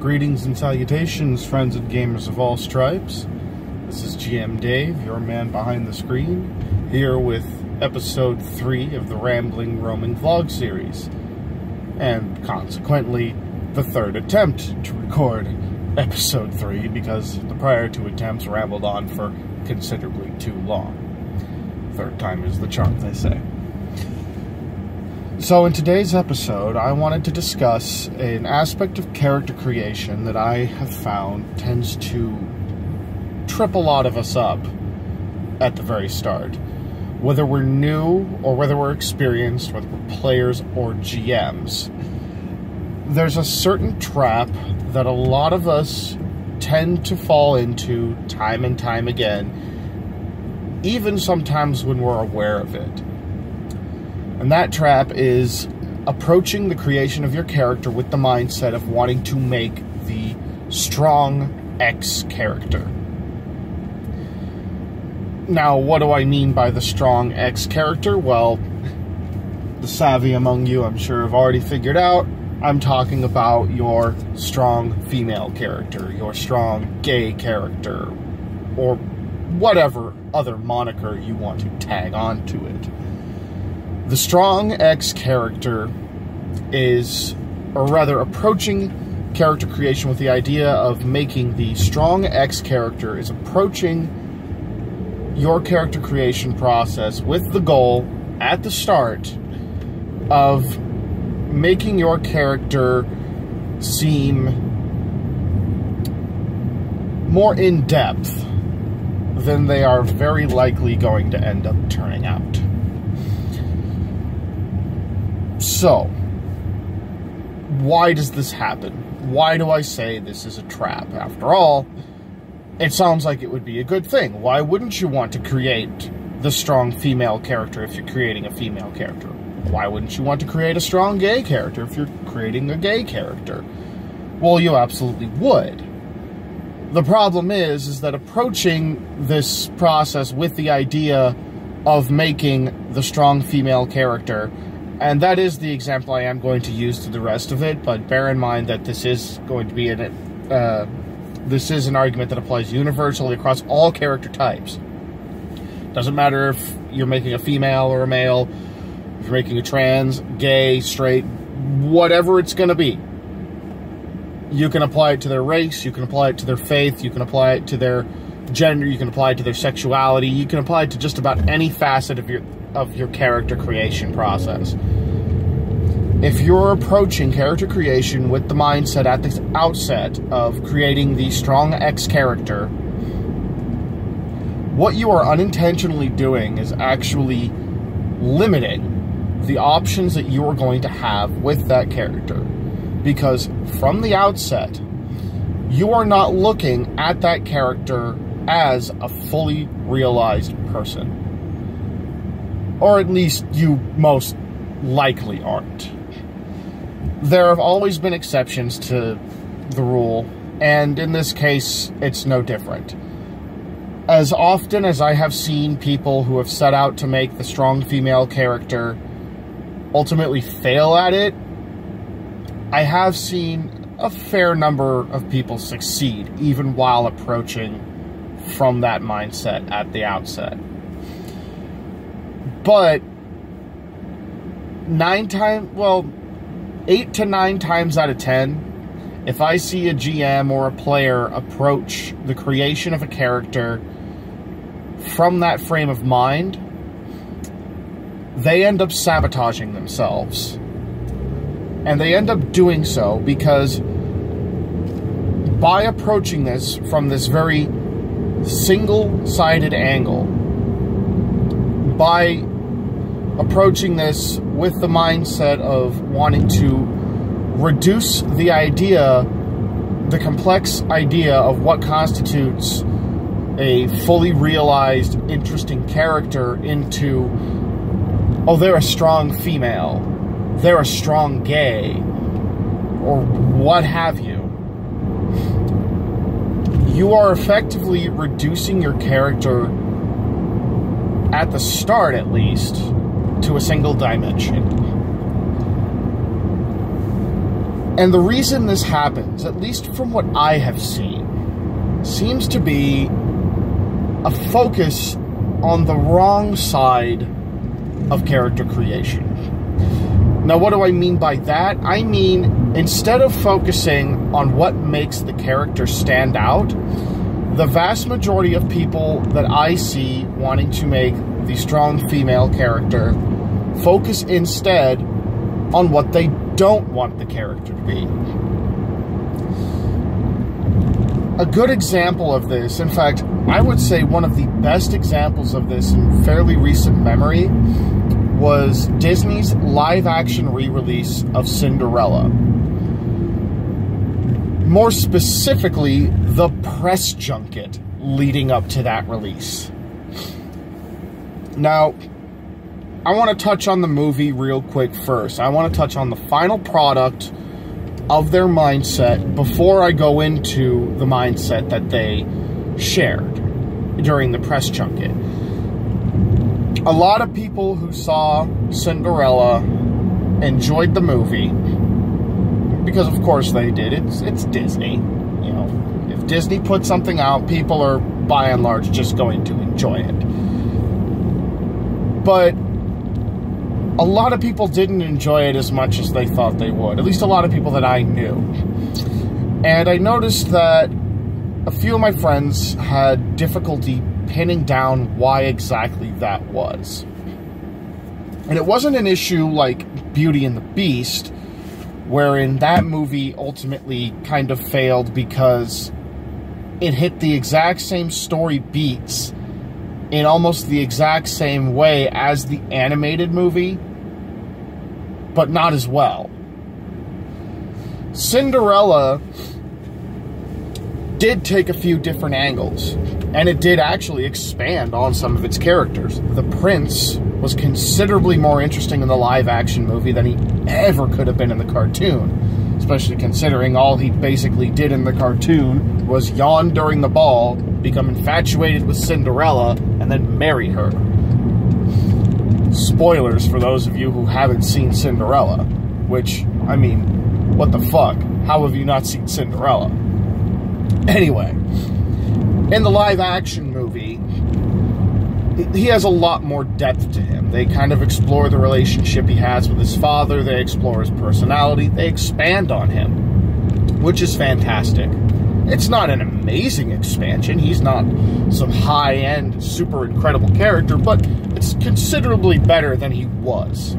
Greetings and salutations, friends and gamers of all stripes. This is GM Dave, your man behind the screen, here with episode 3 of the Rambling Roaming vlog series, and consequently the third attempt to record episode 3 because the prior 2 attempts rambled on for considerably too long. Third time is the charm, they say. So in today's episode, I wanted to discuss an aspect of character creation that I have found tends to trip a lot of us up at the very start. Whether we're new or whether we're experienced, whether we're players or GMs, there's a certain trap that a lot of us tend to fall into time and time again, even sometimes when we're aware of it. And that trap is approaching the creation of your character with the mindset of wanting to make the strong X character. Now, what do I mean by the strong X character? Well, the savvy among you, I'm sure, have already figured out. I'm talking about your strong female character, your strong gay character, or whatever other moniker you want to tag onto it. The strong X character is, or rather approaching character creation with the idea of making the strong X character is approaching your character creation process with the goal at the start of making your character seem more in-depth than they are very likely going to end up turning out. So, why does this happen? Why do I say this is a trap? After all, it sounds like it would be a good thing. Why wouldn't you want to create the strong female character if you're creating a female character? Why wouldn't you want to create a strong gay character if you're creating a gay character? Well, you absolutely would. The problem is that approaching this process with the idea of making the strong female character, and that is the example I am going to use to the rest of it, but bear in mind that this is going to be this is an argument that applies universally across all character types. Doesn't matter if you're making a female or a male, if you're making a trans, gay, straight, whatever it's going to be. You can apply it to their race, you can apply it to their faith, you can apply it to their gender, you can apply it to their sexuality, you can apply it to just about any facet of your character creation process. If you're approaching character creation with the mindset at the outset of creating the strong X character, what you are unintentionally doing is actually limiting the options that you are going to have with that character. Because from the outset, you are not looking at that character as a fully realized person. Or at least you most likely aren't. There have always been exceptions to the rule, and in this case, it's no different. As often as I have seen people who have set out to make the strong female character ultimately fail at it, I have seen a fair number of people succeed, even while approaching from that mindset at the outset. But 8 to 9 times out of 10, if I see a GM or a player approach the creation of a character from that frame of mind, they end up sabotaging themselves. And they end up doing so because by approaching this from this very single-sided angle, by approaching this with the mindset of wanting to reduce the complex idea of what constitutes a fully realized, interesting character into, oh, they're a strong female, they're a strong gay, or what have you. You are effectively reducing your character, at the start at least, to a single dimension. And the reason this happens, at least from what I have seen, seems to be a focus on the wrong side of character creation. Now, what do I mean by that? I mean, instead of focusing on what makes the character stand out, the vast majority of people that I see wanting to make the strong female character focus instead on what they don't want the character to be. A good example of this, in fact, I would say one of the best examples of this in fairly recent memory, was Disney's live-action re-release of Cinderella. More specifically, the press junket leading up to that release. Now, I want to touch on the movie real quick first. I want to touch on the final product of their mindset before I go into the mindset that they shared during the press junket. A lot of people who saw Cinderella enjoyed the movie, because of course they did. It's Disney. You know, if Disney puts something out, people are by and large just going to enjoy it. But a lot of people didn't enjoy it as much as they thought they would. At least a lot of people that I knew. And I noticed that a few of my friends had difficulty pinning down why exactly that was. And it wasn't an issue like Beauty and the Beast, wherein that movie ultimately kind of failed because it hit the exact same story beats in almost the exact same way as the animated movie, but not as well. Cinderella did take a few different angles, and it did actually expand on some of its characters. The prince was considerably more interesting in the live-action movie than he ever could have been in the cartoon, especially considering all he basically did in the cartoon was yawn during the ball, become infatuated with Cinderella, and then marry her. Spoilers for those of you who haven't seen Cinderella, which, I mean, what the fuck? How have you not seen Cinderella? Anyway, in the live-action movie, he has a lot more depth to him. They kind of explore the relationship he has with his father, they explore his personality, they expand on him, which is fantastic. It's not an amazing expansion, he's not some high-end, super incredible character, but it's considerably better than he was.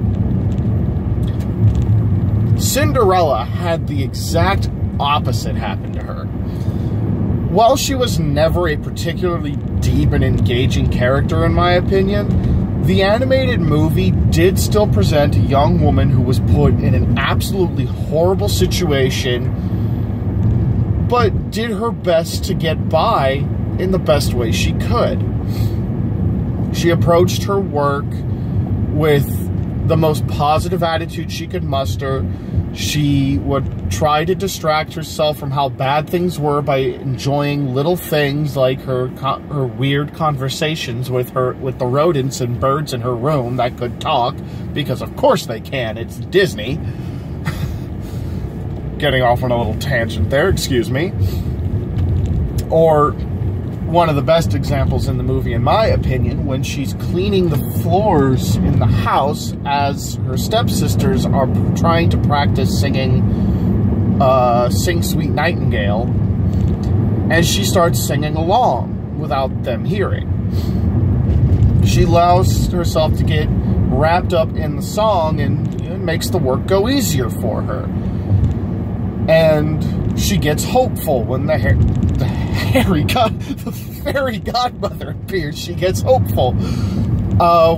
Cinderella had the exact opposite happen to her. While she was never a particularly deep and engaging character, in my opinion, the animated movie did still present a young woman who was put in an absolutely horrible situation, but did her best to get by in the best way she could. She approached her work with the most positive attitude she could muster. She would try to distract herself from how bad things were by enjoying little things like her weird conversations with the rodents and birds in her room that could talk, because of course they can, it's Disney. Getting off on a little tangent there, excuse me. Or one of the best examples in the movie, in my opinion, when she's cleaning the floors in the house as her stepsisters are trying to practice singing Sing Sweet Nightingale, and she starts singing along without them hearing. She allows herself to get wrapped up in the song, and it makes the work go easier for her. And she gets hopeful when the fairy godmother appears. She gets hopeful.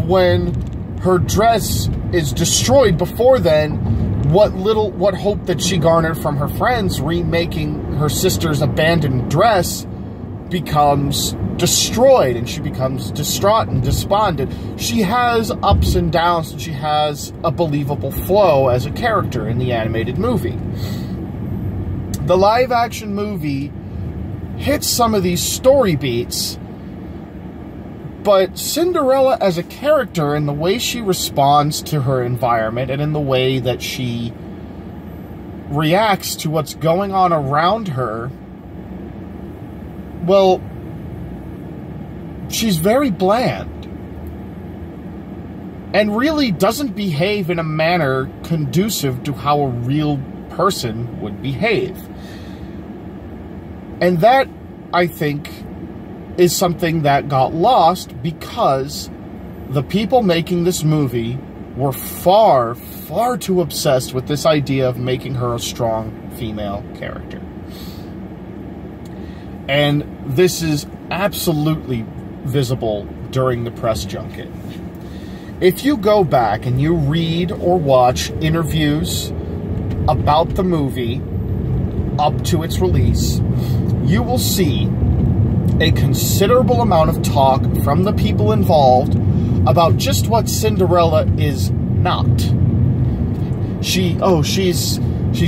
When her dress is destroyed before then, what hope that she garnered from her friends remaking her sister's abandoned dress becomes destroyed, and she becomes distraught and despondent. She has ups and downs, and she has a believable flow as a character in the animated movie. The live-action movie hits some of these story beats, but Cinderella as a character, and the way she responds to her environment, and in the way that she reacts to what's going on around her, well, she's very bland. And really doesn't behave in a manner conducive to how a real person would behave. And that, I think, is something that got lost because the people making this movie were far, far too obsessed with this idea of making her a strong female character. And this is absolutely visible during the press junket. If you go back and you read or watch interviews about the movie up to its release, you will see a considerable amount of talk from the people involved about just what Cinderella is not. She's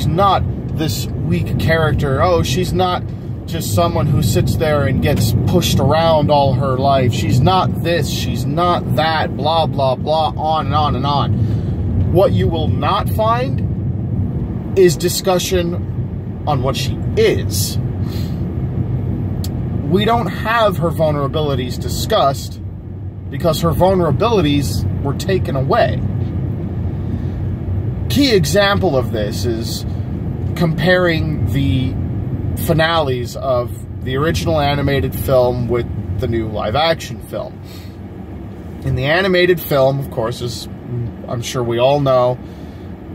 not this weak character. Oh, she's not just someone who sits there and gets pushed around all her life. She's not this, she's not that, blah, blah, blah, on and on and on. What you will not find is discussion on what she is. We don't have her vulnerabilities discussed because her vulnerabilities were taken away. Key example of this is comparing the finales of the original animated film with the new live-action film. In the animated film, of course, as I'm sure we all know,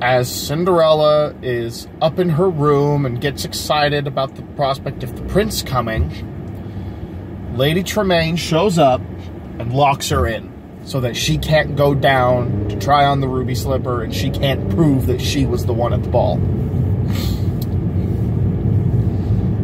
as Cinderella is up in her room and gets excited about the prospect of the prince coming, Lady Tremaine shows up and locks her in so that she can't go down to try on the ruby slipper and she can't prove that she was the one at the ball.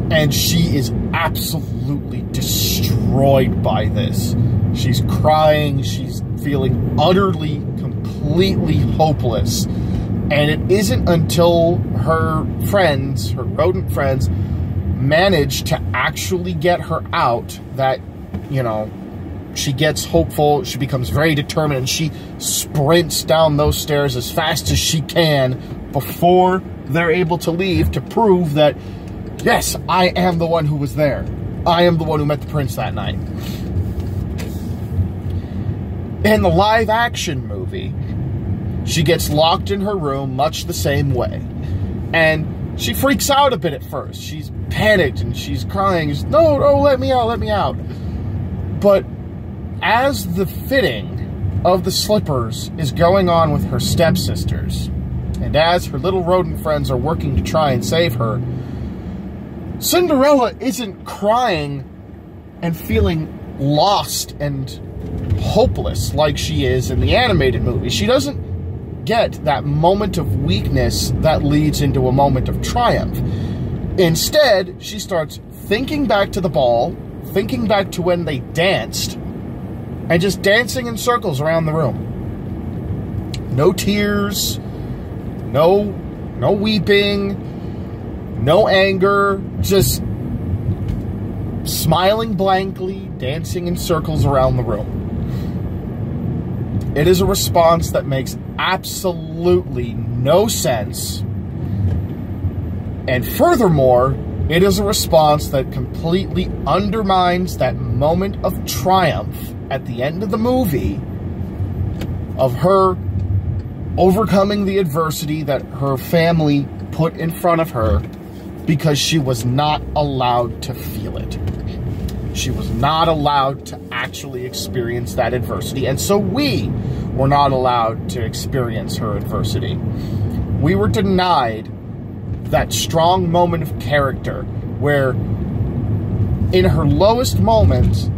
And she is absolutely destroyed by this. She's crying, she's feeling utterly, completely hopeless. And it isn't until her friends, her rodent friends, manage to actually get her out that, you know, she gets hopeful, she becomes very determined, and she sprints down those stairs as fast as she can before they're able to leave to prove that, yes, I am the one who was there. I am the one who met the prince that night. In the live-action movie, she gets locked in her room much the same way. And she freaks out a bit at first. She's panicked and she's crying. She's, no, let me out, let me out. But as the fitting of the slippers is going on with her stepsisters, and as her little rodent friends are working to try and save her, Cinderella isn't crying and feeling lost and hopeless like she is in the animated movie. She doesn't get that moment of weakness that leads into a moment of triumph. Instead, she starts thinking back to the ball, thinking back to when they danced, and just dancing in circles around the room. No tears, no weeping, no anger, just smiling blankly, dancing in circles around the room. It is a response that makes absolutely no sense. And furthermore, it is a response that completely undermines that moment of triumph at the end of the movie of her overcoming the adversity that her family put in front of her because she was not allowed to feel it. She was not allowed to actually experience that adversity, and so we were not allowed to experience her adversity. We were denied that strong moment of character where, in her lowest moments,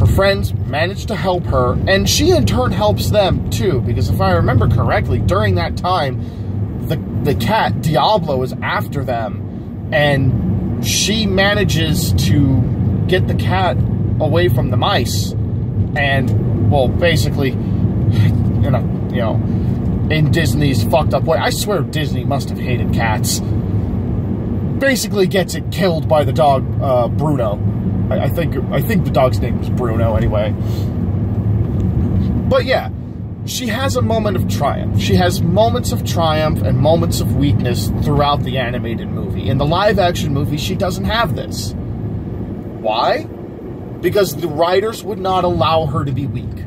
her friends managed to help her, and she in turn helps them too, because if I remember correctly, during that time, the cat, Diablo, is after them, and she manages to get the cat away from the mice, and, well, basically, in Disney's fucked up way, I swear Disney must have hated cats, basically gets it killed by the dog, Bruno. I think the dog's name was Bruno, anyway. But yeah, she has a moment of triumph. She has moments of triumph and moments of weakness throughout the animated movie. In the live-action movie, she doesn't have this. Why? Because the writers would not allow her to be weak.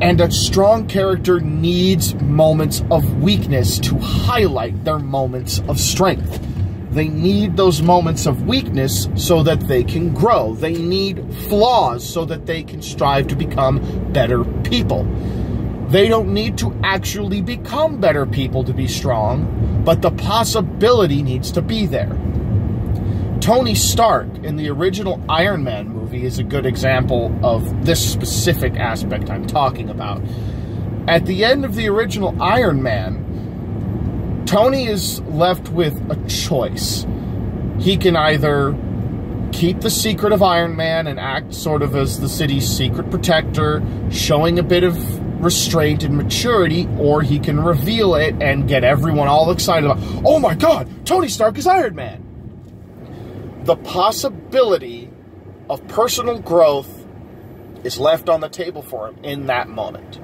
And a strong character needs moments of weakness to highlight their moments of strength. They need those moments of weakness so that they can grow. They need flaws so that they can strive to become better people. They don't need to actually become better people to be strong, but the possibility needs to be there. Tony Stark in the original Iron Man movie is a good example of this specific aspect I'm talking about. At the end of the original Iron Man, Tony is left with a choice. He can either keep the secret of Iron Man and act sort of as the city's secret protector, showing a bit of restraint and maturity, or he can reveal it and get everyone all excited about, oh my god, Tony Stark is Iron Man! The possibility of personal growth is left on the table for him in that moment.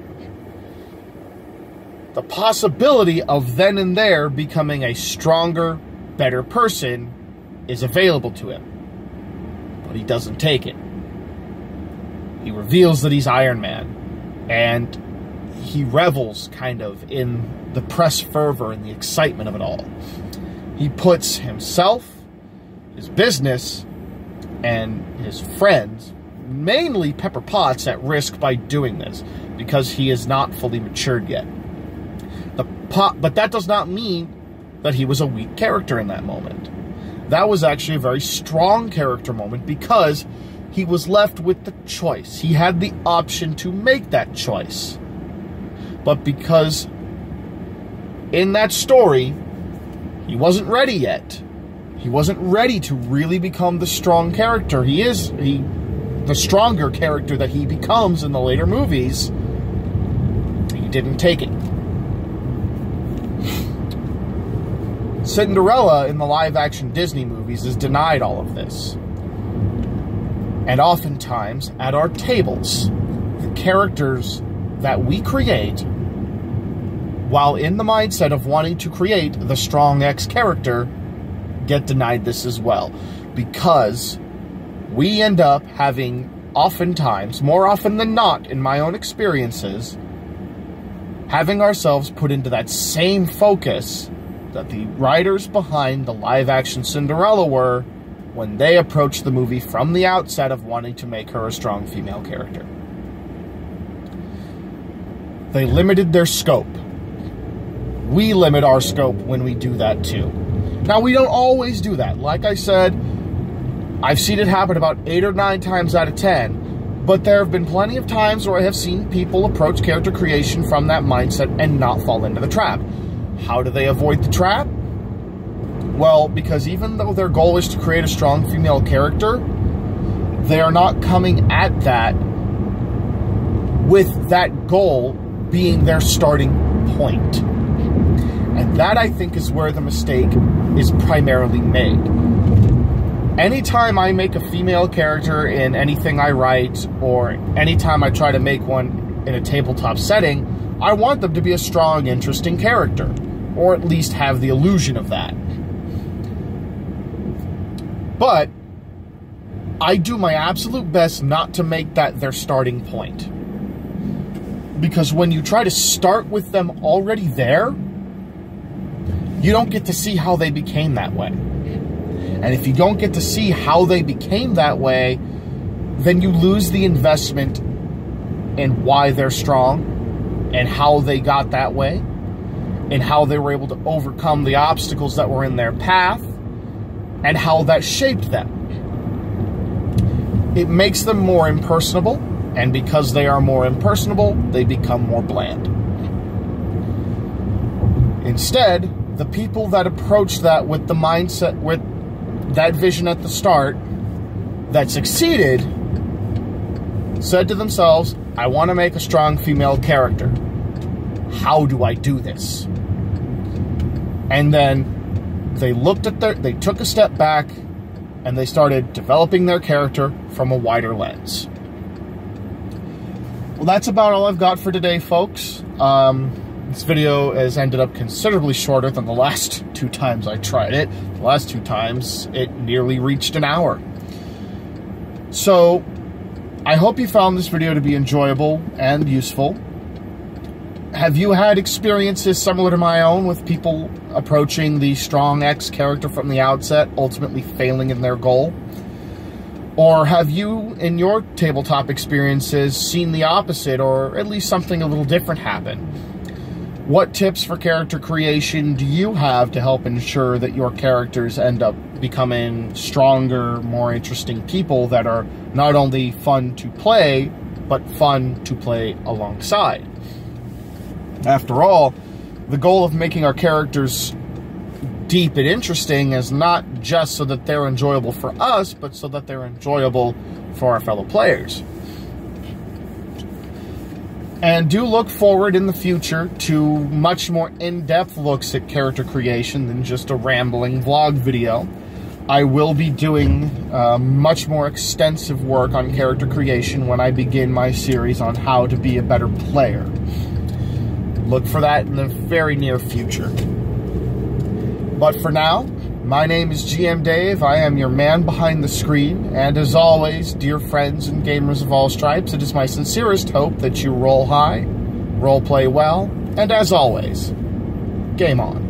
The possibility of then and there becoming a stronger, better person is available to him. But he doesn't take it. He reveals that he's Iron Man. And he revels kind of in the press fervor and the excitement of it all. He puts himself, his business, and his friends, mainly Pepper Potts, at risk by doing this, because he is not fully matured yet. But that does not mean that he was a weak character in that moment. That was actually a very strong character moment because he was left with the choice. He had the option to make that choice. But because in that story, he wasn't ready yet. He wasn't ready to really become the strong character. The stronger character that he becomes in the later movies. He didn't take it. Cinderella in the live-action Disney movies is denied all of this. And oftentimes, at our tables, the characters that we create, while in the mindset of wanting to create the strong X character, get denied this as well. Because we end up having, oftentimes, more often than not, in my own experiences, having ourselves put into that same focus that the writers behind the live-action Cinderella were when they approached the movie from the outset of wanting to make her a strong female character. They limited their scope. We limit our scope when we do that too. Now, we don't always do that. Like I said, I've seen it happen about 8 or 9 times out of 10, but there have been plenty of times where I have seen people approach character creation from that mindset and not fall into the trap. How do they avoid the trap? Well, because even though their goal is to create a strong female character, they are not coming at that with that goal being their starting point. And that, I think, is where the mistake is primarily made. Anytime I make a female character in anything I write, or anytime I try to make one in a tabletop setting, I want them to be a strong, interesting character. Or at least have the illusion of that. But I do my absolute best not to make that their starting point. Because when you try to start with them already there, you don't get to see how they became that way. And if you don't get to see how they became that way, then you lose the investment in why they're strong and how they got that way, and how they were able to overcome the obstacles that were in their path, and how that shaped them. It makes them more impersonable, and because they are more impersonable, they become more bland. Instead, the people that approach that with the mindset, with that vision at the start, that succeeded, said to themselves, I want to make a strong female character. How do I do this? And then they took a step back and they started developing their character from a wider lens. Well, that's about all I've got for today, folks. This video has ended up considerably shorter than the last 2 times I tried it. The last 2 times, it nearly reached an hour. So, I hope you found this video to be enjoyable and useful. Have you had experiences similar to my own with people approaching the strong X character from the outset, ultimately failing in their goal? Or have you, in your tabletop experiences, seen the opposite, or at least something a little different happen? What tips for character creation do you have to help ensure that your characters end up becoming stronger, more interesting people that are not only fun to play, but fun to play alongside? After all, the goal of making our characters deep and interesting is not just so that they're enjoyable for us, but so that they're enjoyable for our fellow players. And do look forward in the future to much more in-depth looks at character creation than just a rambling vlog video. I will be doing much more extensive work on character creation when I begin my series on how to be a better player. Look for that in the very near future. But for now, my name is GM Dave. I am your man behind the screen. And as always, dear friends and gamers of all stripes, it is my sincerest hope that you roll high, role play well, and as always, game on.